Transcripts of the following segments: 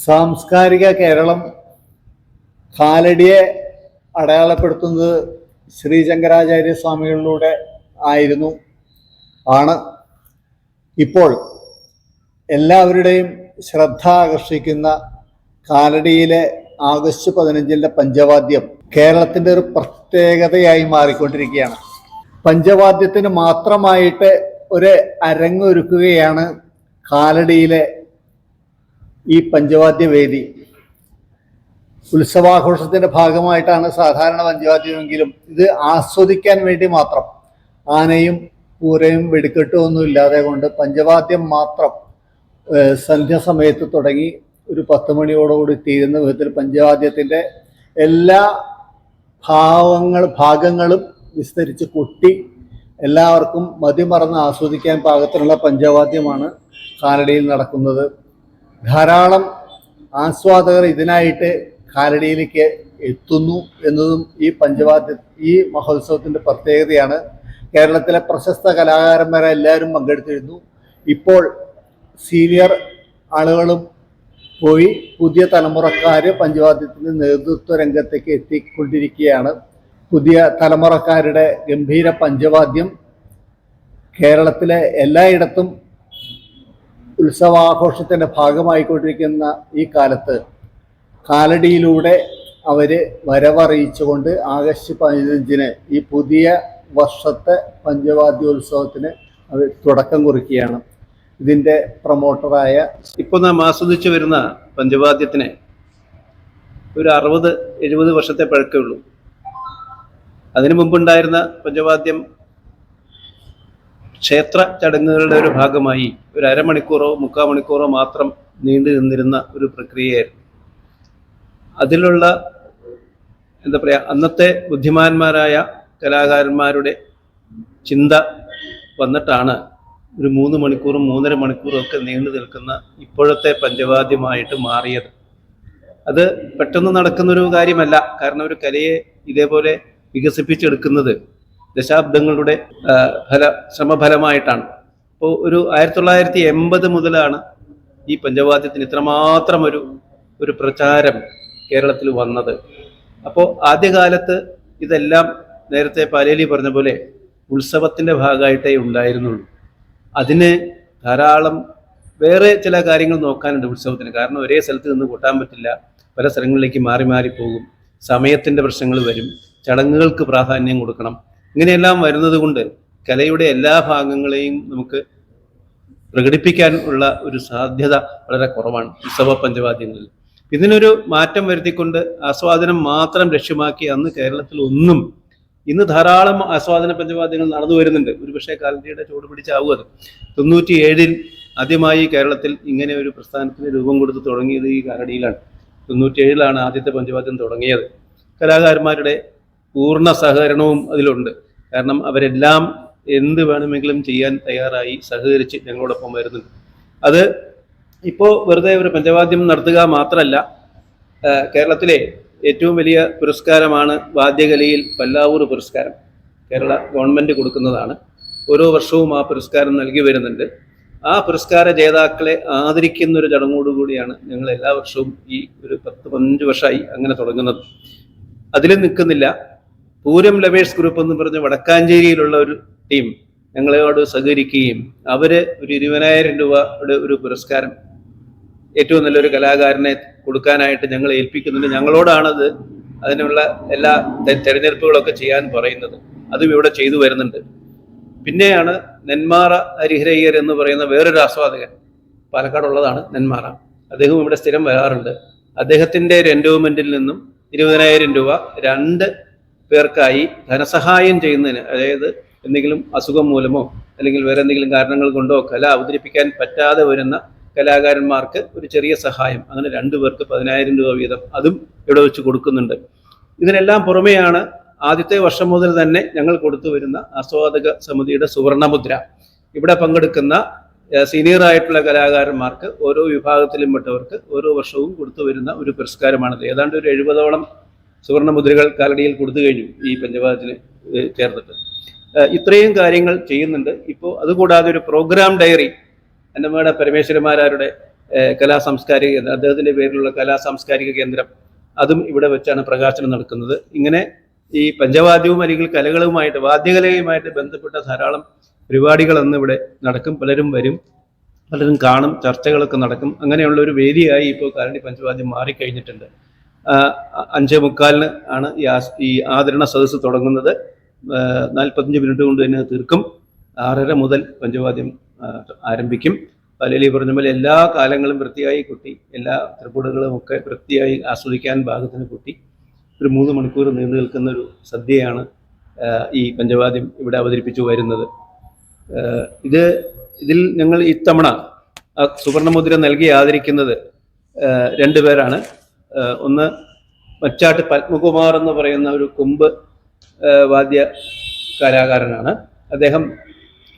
സാംസ്കാരിക കേരളം കാലടിയെ അടയാളപ്പെടുത്തുന്നത് ശ്രീശങ്കരാചാര്യ സ്വാമികളിലൂടെ ആണ്. ഇപ്പോൾ എല്ലാവരുടെയും ശ്രദ്ധ ആകർഷിക്കുന്ന കാലടിയിലെ ആഗസ്റ്റ് 15 പഞ്ചവാദ്യം കേരളത്തിൻ്റെ ഒരു പ്രത്യേകതയായി മാറിക്കൊണ്ടിരിക്കുകയാണ്. പഞ്ചവാദ്യത്തിന് മാത്രമായിട്ട് ഒരു അരങ്ങൊരുക്കുകയാണ് കാലടിയിലെ ഈ പഞ്ചവാദ്യവേദി. ഉത്സവാഘോഷത്തിന്റെ ഭാഗമായിട്ടാണ് സാധാരണ പഞ്ചവാദ്യമെങ്കിലും ഇത് ആസ്വദിക്കാൻ വേണ്ടി മാത്രം ആനയും പൂരയും വെടിക്കെട്ടും ഒന്നും ഇല്ലാതെ കൊണ്ട് പഞ്ചവാദ്യം മാത്രം സന്ധ്യാസമയത്ത് തുടങ്ങി ഒരു 10 മണിയോടുകൂടി തീരുന്ന വിധത്തിൽ പഞ്ചവാദ്യത്തിൻ്റെ എല്ലാ ഭാഗങ്ങളും വിസ്തരിച്ച് കൊട്ടി എല്ലാവർക്കും മതിമറന്ന് ആസ്വദിക്കാൻ പാകത്തിനുള്ള പഞ്ചവാദ്യമാണ് കാലടിയിൽ നടക്കുന്നത്. ധാരാളം ആസ്വാദകർ ഇതിനായിട്ട് കാലടിയിലേക്ക് എത്തുന്നു എന്നതും ഈ മഹോത്സവത്തിൻ്റെ പ്രത്യേകതയാണ്. കേരളത്തിലെ പ്രശസ്ത കലാകാരന്മാരെല്ലാവരും പങ്കെടുത്തിരുന്നു. ഇപ്പോൾ സീനിയർ ആളുകളും പോയി പുതിയ തലമുറക്കാർ പഞ്ചവാദ്യത്തിൻ്റെ നേതൃത്വ രംഗത്തേക്ക് എത്തിക്കൊണ്ടിരിക്കുകയാണ്. പുതിയ തലമുറക്കാരുടെ ഗംഭീര പഞ്ചവാദ്യം കേരളത്തിലെ എല്ലായിടത്തും ഉത്സവാഘോഷത്തിൻ്റെ ഭാഗമായിക്കൊണ്ടിരിക്കുന്ന ഈ കാലത്ത് കാലടിയിലൂടെ അവർ വരവറിയിച്ചുകൊണ്ട് ആഗസ്റ്റ് 15 ഈ പുതിയ വർഷത്തെ പഞ്ചവാദ്യോത്സവത്തിന് അവർ തുടക്കം കുറിക്കുകയാണ്. ഇതിൻ്റെ പ്രൊമോട്ടറായ ഇപ്പോൾ നാം ആസ്വദിച്ചു വരുന്ന പഞ്ചവാദ്യത്തിന് ഒരു 60-70 വർഷത്തെ പഴക്കമേ ഉള്ളൂ. അതിനു മുമ്പുണ്ടായിരുന്ന പഞ്ചവാദ്യം ക്ഷേത്ര ചടങ്ങുകളുടെ ഒരു ഭാഗമായി ഒരു അരമണിക്കൂറോ 3/4 മണിക്കൂറോ മാത്രം നീണ്ടു നിന്നിരുന്ന ഒരു പ്രക്രിയയായിരുന്നു. അതിലുള്ള അന്നത്തെ ബുദ്ധിമാന്മാരായ കലാകാരന്മാരുടെ ചിന്ത വന്നിട്ടാണ് ഒരു 3 മണിക്കൂറും 3.5 മണിക്കൂറും ഒക്കെ നീണ്ടു നിൽക്കുന്ന ഇപ്പോഴത്തെ പഞ്ചവാദ്യമായിട്ട് മാറിയത്. അത് പെട്ടെന്ന് നടക്കുന്നൊരു കാര്യമല്ല. കാരണം ഒരു കലയെ ഇതേപോലെ വികസിപ്പിച്ചെടുക്കുന്നത് ദശാബ്ദങ്ങളുടെ ശ്രമഫലമായിട്ടാണ്. അപ്പോൾ ഒരു 1980 മുതലാണ് ഈ പഞ്ചവാദ്യത്തിന് ഇത്രമാത്രം ഒരു പ്രചാരം കേരളത്തിൽ വന്നത്. അപ്പോൾ ആദ്യകാലത്ത് ഇതെല്ലാം നേരത്തെ പാലേലി പറഞ്ഞ പോലെ ഉത്സവത്തിൻ്റെ ഭാഗമായിട്ടേ ഉണ്ടായിരുന്നുള്ളൂ. അതിന് ധാരാളം വേറെ ചില കാര്യങ്ങൾ നോക്കാനുണ്ട് ഉത്സവത്തിന്. കാരണം ഒരേ സ്ഥലത്ത് നിന്ന് കൂട്ടാൻ പറ്റില്ല, പല സ്ഥലങ്ങളിലേക്ക് മാറി മാറി പോകും, സമയത്തിൻ്റെ പ്രശ്നങ്ങൾ വരും, ചടങ്ങുകൾക്ക് പ്രാധാന്യം കൊടുക്കണം. ഇങ്ങനെയെല്ലാം വരുന്നത് കൊണ്ട് കലയുടെ എല്ലാ ഭാഗങ്ങളെയും നമുക്ക് പ്രകടിപ്പിക്കാൻ ഉള്ള ഒരു സാധ്യത വളരെ കുറവാണ് ഉത്സവ പഞ്ചവാദ്യങ്ങളിൽ. ഇതിനൊരു മാറ്റം വരുത്തിക്കൊണ്ട് ആസ്വാദനം മാത്രം ലക്ഷ്യമാക്കി അന്ന് കേരളത്തിൽ ഇന്ന് ധാരാളം ആസ്വാദന പഞ്ചവാദ്യങ്ങൾ നടന്നു വരുന്നുണ്ട്. ഒരുപക്ഷെ കാലടിയുടെ ചുവട് പിടിച്ചാവും അത്. 97 ആദ്യമായി കേരളത്തിൽ ഇങ്ങനെ ഒരു പ്രസ്ഥാനത്തിന് രൂപം കൊടുത്ത് തുടങ്ങിയത് ഈ കാലടിയിലാണ്. 97 ആദ്യത്തെ പഞ്ചവാദ്യം തുടങ്ങിയത്. കലാകാരന്മാരുടെ പൂർണ്ണ സഹകരണവും അതിലുണ്ട്. കാരണം അവരെല്ലാം എന്ത് വേണമെങ്കിലും ചെയ്യാൻ തയ്യാറായി സഹകരിച്ച് ഞങ്ങളോടൊപ്പം വരുന്നുണ്ട്. അത് ഇപ്പോൾ വെറുതെ ഒരു പഞ്ചവാദ്യം നടത്തുക മാത്രമല്ല, കേരളത്തിലെ ഏറ്റവും വലിയ പുരസ്കാരമാണ് വാദ്യകലയിൽ പല്ലാവൂർ പുരസ്കാരം. കേരള ഗവൺമെൻറ് കൊടുക്കുന്നതാണ്. ഓരോ വർഷവും ആ പുരസ്കാരം നൽകി വരുന്നുണ്ട്. ആ പുരസ്കാര ജേതാക്കളെ ആദരിക്കുന്നൊരു ചടങ്ങോടുകൂടിയാണ് ഞങ്ങൾ എല്ലാ വർഷവും ഈ ഒരു 10-15 വർഷമായി അങ്ങനെ തുടങ്ങുന്നത്. അതിൽ നിൽക്കുന്നില്ല. പൂരം ലവേഴ്സ് ഗ്രൂപ്പ് എന്ന് പറഞ്ഞ് വടക്കാഞ്ചേരിയിലുള്ള ഒരു ടീം ഞങ്ങളോട് സഹകരിക്കുകയും അവർ ഒരു 20,000 രൂപയുടെ ഒരു പുരസ്കാരം ഏറ്റവും നല്ലൊരു കലാകാരനെ കൊടുക്കാനായിട്ട് ഞങ്ങളെ ഏൽപ്പിക്കുന്നുണ്ട്. ഞങ്ങളോടാണത് അതിനുള്ള എല്ലാ തെരഞ്ഞെടുപ്പുകളൊക്കെ ചെയ്യാൻ പറയുന്നത്. അതും ഇവിടെ ചെയ്തു വരുന്നുണ്ട്. പിന്നെയാണ് നെന്മാറ ഹരിഹരയ്യർ എന്ന് പറയുന്ന വേറൊരു ആസ്വാദകൻ, പാലക്കാടുള്ളതാണ് നെന്മാറ. അദ്ദേഹം ഇവിടെ സ്ഥിരം വരാറുണ്ട്. അദ്ദേഹത്തിൻ്റെ ഒരു എൻഡോവ്മെൻറ്റിൽ നിന്നും 20,000 രൂപ 2 പേർക്കായി ധനസഹായം ചെയ്യുന്നതിന്, അതായത് എന്തെങ്കിലും അസുഖം മൂലമോ അല്ലെങ്കിൽ വേറെ എന്തെങ്കിലും കാരണങ്ങൾ കൊണ്ടോ കല അവതരിപ്പിക്കാൻ പറ്റാതെ വരുന്ന കലാകാരന്മാർക്ക് ഒരു ചെറിയ സഹായം, അങ്ങനെ 2 പേർക്ക് 10,000 രൂപ വീതം അതും ഇവിടെ വെച്ച് കൊടുക്കുന്നുണ്ട്. ഇതിനെല്ലാം പുറമെയാണ് ആദ്യത്തെ വർഷം മുതൽ തന്നെ ഞങ്ങൾ കൊടുത്തു വരുന്ന ആസ്വാദക സമിതിയുടെ സുവർണമുദ്ര. ഇവിടെ പങ്കെടുക്കുന്ന സീനിയറായിട്ടുള്ള കലാകാരന്മാർക്ക് ഓരോ വിഭാഗത്തിലും പെട്ടവർക്ക് ഓരോ വർഷവും കൊടുത്തു വരുന്ന ഒരു പുരസ്കാരമാണത്. ഏതാണ്ട് ഒരു 70ഓളം സുവർണമുദ്രകൾ കാലടിയിൽ കൊടുത്തു കഴിഞ്ഞു ഈ പഞ്ചവാദ്യത്തിന് ചേർന്നിട്ട്. ഇത്രയും കാര്യങ്ങൾ ചെയ്യുന്നുണ്ട്. ഇപ്പോൾ അതുകൂടാതെ ഒരു പ്രോഗ്രാം ഡയറി അന്നമ്മയുടെ പരമേശ്വരന്മാരുടെ കലാ സാംസ്കാരിക കേന്ദ്രം, അദ്ദേഹത്തിൻ്റെ പേരിലുള്ള കലാ സാംസ്കാരിക കേന്ദ്രം, അതും ഇവിടെ വെച്ചാണ് പ്രകാശനം നടക്കുന്നത്. ഇങ്ങനെ ഈ പഞ്ചവാദ്യവും അല്ലെങ്കിൽ കലകളുമായിട്ട്, വാദ്യകലയുമായിട്ട് ബന്ധപ്പെട്ട ധാരാളം പരിപാടികൾ അന്ന് ഇവിടെ നടക്കും. പലരും വരും, പലരും കാണും, ചർച്ചകളൊക്കെ നടക്കും. അങ്ങനെയുള്ള ഒരു വേദിയായി ഇപ്പോൾ കാലടി പഞ്ചവാദ്യം മാറിക്കഴിഞ്ഞിട്ടുണ്ട്. 5:45 ആണ് ഈ ആദരണ സദസ്സ് തുടങ്ങുന്നത്. 45 മിനിറ്റ് കൊണ്ട് തന്നെ തീർക്കും. 6:30 മുതൽ പഞ്ചവാദ്യം ആരംഭിക്കും. പലലി പറഞ്ഞ പോലെ എല്ലാ കാലങ്ങളും വൃത്തിയായി കുട്ടി, എല്ലാ ത്രിപുടകളും ഒക്കെ വൃത്തിയായി ആസ്വദിക്കാൻ ഭാഗത്തിന് കുട്ടി, ഒരു 3 മണിക്കൂർ നീണ്ടു നിൽക്കുന്ന ഒരു സദ്യയാണ് ഈ പഞ്ചവാദ്യം ഇവിടെ അവതരിപ്പിച്ചു വരുന്നത്. ഇതിൽ ഞങ്ങൾ ഇത്തവണ സുവർണമുദ്ര നൽകി ആദരിക്കുന്നത് 2 പേരാണ്. ഒന്ന് മച്ചാട്ട് പത്മകുമാർ എന്ന് പറയുന്ന ഒരു കൊമ്പ് വാദ്യ കലാകാരനാണ്. അദ്ദേഹം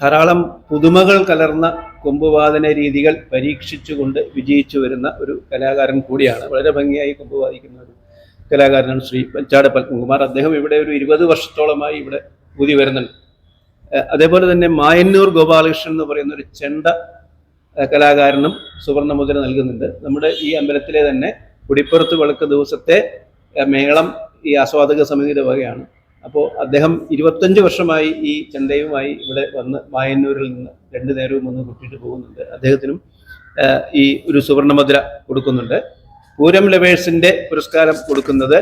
ധാരാളം പുതുമകൾ കലർന്ന കൊമ്പുവാദന രീതികൾ പരീക്ഷിച്ചുകൊണ്ട് വിജയിച്ചു വരുന്ന ഒരു കലാകാരൻ കൂടിയാണ്. വളരെ ഭംഗിയായി കൊമ്പ് വാദിക്കുന്ന ഒരു കലാകാരനാണ് ശ്രീ മച്ചാട് പത്മകുമാർ. അദ്ദേഹം ഇവിടെ ഒരു 20 വർഷത്തോളമായി ഇവിടെ ഊതി വരുന്നുണ്ട്. അതേപോലെ തന്നെ മായന്നൂർ ഗോപാലകൃഷ്ണൻ എന്ന് പറയുന്ന ഒരു ചെണ്ട കലാകാരനും സുവർണമുദ്ര നൽകുന്നുണ്ട്. നമ്മുടെ ഈ അമ്പലത്തിലെ തന്നെ കുടിപ്പുറത്ത് വിളക്ക് ദിവസത്തെ മേളം ഈ ആസ്വാദക സമിതിയുടെ വകയാണ്. അപ്പോൾ അദ്ദേഹം 25 വർഷമായി ഈ ചെണ്ടയുമായി ഇവിടെ വന്ന് മായന്നൂരിൽ നിന്ന് 2 നേരവും വന്ന് കുട്ടിയിട്ട് പോകുന്നുണ്ട്. അദ്ദേഹത്തിനും ഈ ഒരു സുവർണമുദ്ര കൊടുക്കുന്നുണ്ട്. പൂരം ലവേഴ്സിന്റെ പുരസ്കാരം കൊടുക്കുന്നത്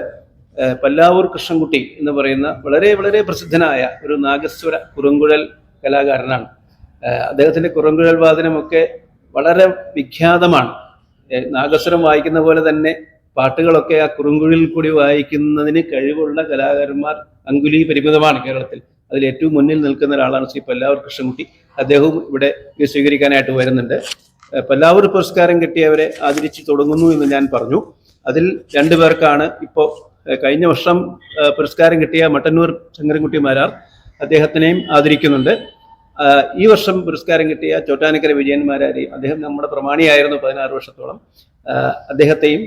പല്ലാവൂർ കൃഷ്ണൻകുട്ടി എന്ന് പറയുന്ന വളരെ വളരെ പ്രസിദ്ധനായ ഒരു നാഗസ്വര കുറുങ്കുഴൽ കലാകാരനാണ്. അദ്ദേഹത്തിൻ്റെ കുറുങ്കുഴൽ വാദനമൊക്കെ വളരെ വിഖ്യാതമാണ്. നാഗസ്വരം വായിക്കുന്ന പോലെ തന്നെ പാട്ടുകളൊക്കെ ആ കുറുങ്കുഴലിൽ കൂടി വായിക്കുന്നതിന് കഴിവുള്ള കലാകാരന്മാർ അങ്കുലി പരിമിതമാണ് കേരളത്തിൽ. അതിൽ ഏറ്റവും മുന്നിൽ നിൽക്കുന്ന ഒരാളാണ് ശ്രീ പല്ലാവൂർ കൃഷ്ണൻകുട്ടി. അദ്ദേഹവും ഇവിടെ സ്വീകരിക്കാനായിട്ട് വരുന്നുണ്ട്. പല്ലാവൂർ പുരസ്കാരം കിട്ടിയവരെ ആദരിച്ച് തുടങ്ങുന്നു എന്ന് ഞാൻ പറഞ്ഞു. അതിൽ 2 പേർക്കാണ് ഇപ്പോൾ കഴിഞ്ഞ വർഷം പുരസ്കാരം കിട്ടിയ മട്ടന്നൂർ ശങ്കരൻകുട്ടി മാരാർ, അദ്ദേഹത്തിനെയും ആദരിക്കുന്നുണ്ട്. ഈ വർഷം പുരസ്കാരം കിട്ടിയ ചോറ്റാനിക്കര വിജയൻ മാരാരെയും, അദ്ദേഹം നമ്മുടെ പ്രമാണിയായിരുന്നു 16 വർഷത്തോളം, അദ്ദേഹത്തെയും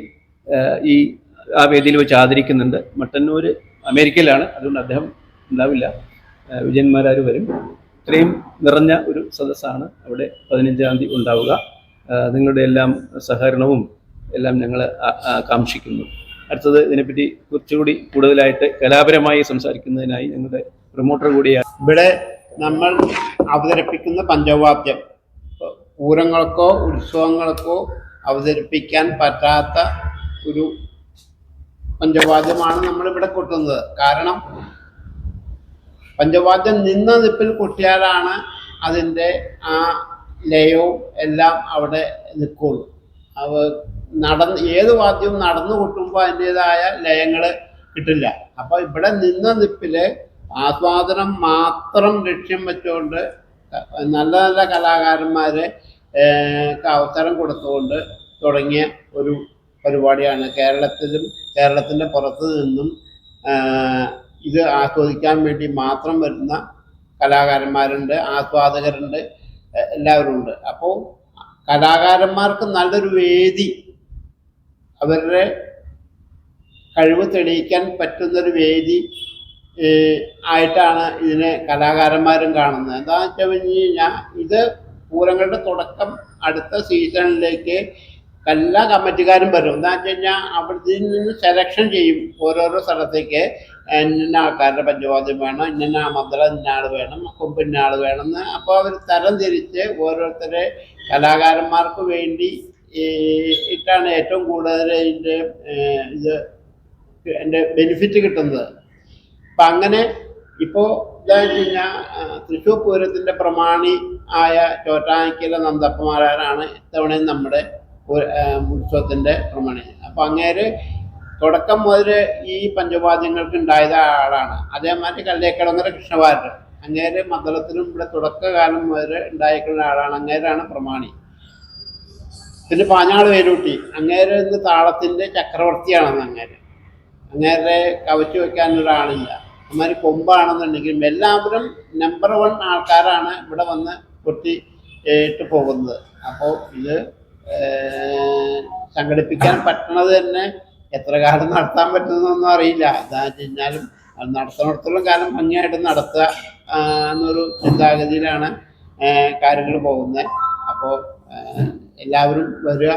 ആ വേദിയിൽ വെച്ച് ആദരിക്കുന്നുണ്ട്. മട്ടന്നൂർ അമേരിക്കയിലാണ്, അതുകൊണ്ട് അദ്ദേഹം ഉണ്ടാവില്ല. വിജയൻ മാരാർ വരും. ഇത്രയും നിറഞ്ഞ ഒരു സദസ്സാണ് അവിടെ 15-ാം തീയതി ഉണ്ടാവുക. നിങ്ങളുടെ എല്ലാം സഹകരണവും എല്ലാം ഞങ്ങൾ കാംക്ഷിക്കുന്നു. അടുത്തത് ഇതിനെപ്പറ്റി കുറച്ചുകൂടി കൂടുതലായിട്ട് കലാപരമായി സംസാരിക്കുന്നതിനായി ഞങ്ങളുടെ പ്രൊമോട്ടർ കൂടിയാണ്. ഇവിടെ നമ്മൾ അവതരിപ്പിക്കുന്ന പഞ്ചവാദ്യം പൂരങ്ങൾക്കോ ഉത്സവങ്ങൾക്കോ അവതരിപ്പിക്കാൻ പറ്റാത്ത ഒരു പഞ്ചവാദ്യമാണ് നമ്മളിവിടെ കൊട്ടുന്നത്. കാരണം പഞ്ചവാദ്യം നിന്ന നിപ്പിൽ കൊട്ടിയാലാണ് അതിൻ്റെ ആ ലയവും എല്ലാം അവിടെ നിൽക്കുള്ളൂ. ഏത് വാദ്യവും നടന്നു കൊട്ടുമ്പോൾ അതിൻ്റെതായ ലയങ്ങൾ കിട്ടില്ല. അപ്പോൾ ഇവിടെ നിന്ന നിപ്പിൽ ആസ്വാദനം മാത്രം ലക്ഷ്യം വെച്ചുകൊണ്ട് നല്ല നല്ല കലാകാരന്മാരെ അവസരം കൊടുത്തുകൊണ്ട് തുടങ്ങിയ ഒരു പരിപാടിയാണ്. കേരളത്തിൻ്റെ പുറത്ത് നിന്നും ഇത് ആസ്വദിക്കാൻ വേണ്ടി മാത്രം വരുന്ന കലാകാരന്മാരുണ്ട്, ആസ്വാദകരുണ്ട്, എല്ലാവരും ഉണ്ട്. അപ്പോൾ കലാകാരന്മാർക്ക് നല്ലൊരു വേദി, അവരുടെ കഴിവ് തെളിയിക്കാൻ പറ്റുന്നൊരു വേദി ആയിട്ടാണ് ഇതിനെ കലാകാരന്മാരും കാണുന്നത്. എന്താണെന്ന് വെച്ച് കഴിഞ്ഞാൽ ഇത് പൂരങ്ങളുടെ തുടക്കം അടുത്ത സീസണിലേക്ക് എല്ലാ കമ്മിറ്റിക്കാരും വരും. എന്താണെന്ന് വെച്ച് കഴിഞ്ഞാൽ അവിടെ നിന്ന് സെലക്ഷൻ ചെയ്യും ഓരോരോ സ്ഥലത്തേക്ക്. ഇന്ന ആൾക്കാരുടെ പഞ്ചവാദ്യം വേണം, ഇന്ന മദ്ദളം ഇന്ന ആൾ വേണം, കൊമ്പ് ഇന്ന ആൾ വേണമെന്ന്. അപ്പോൾ അവർ തരം തിരിച്ച് ഓരോരുത്തരെ കലാകാരന്മാർക്ക് വേണ്ടി ഇട്ടാണ് ഏറ്റവും കൂടുതൽ എൻ്റെ ബെനിഫിറ്റ് കിട്ടുന്നത്. അപ്പം അങ്ങനെ ഇപ്പോൾ ഇതാണെന്ന് വെച്ച് കഴിഞ്ഞാൽ തൃശ്ശൂർ പൂരത്തിൻ്റെ പ്രമാണി ആയ ചോറ്റാനിക്കര നന്ദപ്പമാരാണ് ഇത്തവണയും നമ്മുടെ ഉത്സവത്തിൻ്റെ പ്രമാണി. അപ്പം അങ്ങേര് തുടക്കം മുതൽ ഈ പഞ്ചവാദ്യങ്ങൾക്ക് ഉണ്ടായത് ആളാണ്. അതേമാതിരി കല്ലേക്കടങ്ങര കൃഷ്ണവാര്യർ, അങ്ങേര് മദ്ദളത്തിനും ഇവിടെ തുടക്കകാലം മുതൽ ഉണ്ടായിരിക്കുന്ന ആളാണ്. അങ്ങേരാണ് പ്രമാണി. പിന്നെ പാഞ്ഞാൾ വേലൂട്ടി, അങ്ങേര് ഇന്ന് താളത്തിൻ്റെ ചക്രവർത്തിയാണെന്ന്. അങ്ങേരെ കവച്ചു വെക്കാനൊരാളില്ല. അമ്മാതിരി കൊമ്പാണെന്നുണ്ടെങ്കിലും എല്ലാവരും നമ്പർ 1 ആൾക്കാരാണ് ഇവിടെ വന്ന് കൊട്ടി ഇട്ട് പോകുന്നത്. അപ്പോൾ ഇത് സംഘടിപ്പിക്കാൻ പറ്റണത് തന്നെ എത്ര കാലം നടത്താൻ പറ്റുന്നൊന്നും അറിയില്ല. എന്താണെന്ന് വെച്ച് കഴിഞ്ഞാലും അത് നടത്തുന്നിടത്തോളം കാലം ഭംഗിയായിട്ട് നടത്തുക എന്നൊരു ചിന്താഗതിയിലാണ് കാര്യങ്ങൾ പോകുന്നത്. അപ്പോൾ എല്ലാവരും വരിക,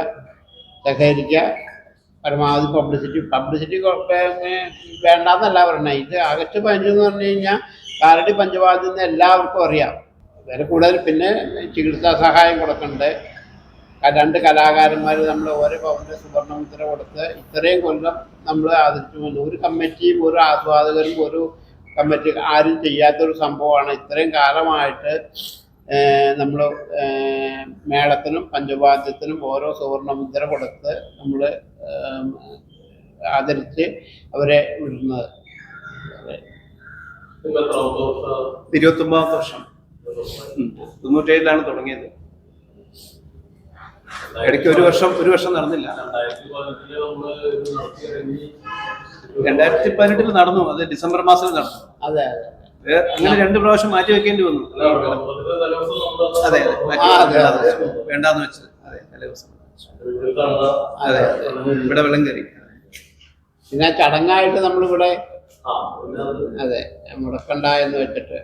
സഹകരിക്കുക, പരമാവധി പബ്ലിസിറ്റി വേണ്ടാന്നല്ല പറഞ്ഞത്. ഇത് ആഗസ്റ്റ് 15 എന്ന് പറഞ്ഞു കഴിഞ്ഞാൽ കാലടി പഞ്ചവാദ്യം എന്ന് എല്ലാവർക്കും അറിയാം. വേറെ കൂടുതൽ പിന്നെ ചികിത്സാ സഹായം കൊടുക്കുന്നുണ്ട്. 2 കലാകാരന്മാർ നമ്മൾ ഓരോ പവന്റെ സുവർണ്ണമുദ്ര കൊടുത്ത് ഇത്രയും കൊല്ലം നമ്മൾ ആദരിച്ചു വന്നു. ഒരു കമ്മിറ്റിയും ഒരു ആസ്വാദകരും ഒരു കമ്മിറ്റി ആരും ചെയ്യാത്തൊരു സംഭവമാണ്. ഇത്രയും കാലമായിട്ട് നമ്മൾ മേളത്തിനും പഞ്ചവാദ്യത്തിനും ഓരോ സുവർണ്ണമുദ്ര കൊടുത്ത് നമ്മൾ ആദരിച്ച് അവരെ വിടുന്നത്. 29ാമത്തെ വർഷം 97-ലാണ് തുടങ്ങിയത്. ഇടയ്ക്ക് ഒരു വർഷം നടന്നില്ല. 2018 നടന്നു. അത് ഡിസംബർ മാസത്തിൽ നടന്നു. അതെ അങ്ങനെ 2 പ്രാവശ്യം മാറ്റി വെക്കേണ്ടി വന്നു. അതെ വേണ്ടാന്ന് വെച്ചത്. അതെ തലേദിവസം അതെ ഇവിടെ വെള്ളം കയറി. പിന്നെ ചടങ്ങായിട്ട് നമ്മളിവിടെ അതെ മുടക്കണ്ട എന്ന് വെച്ചിട്ട്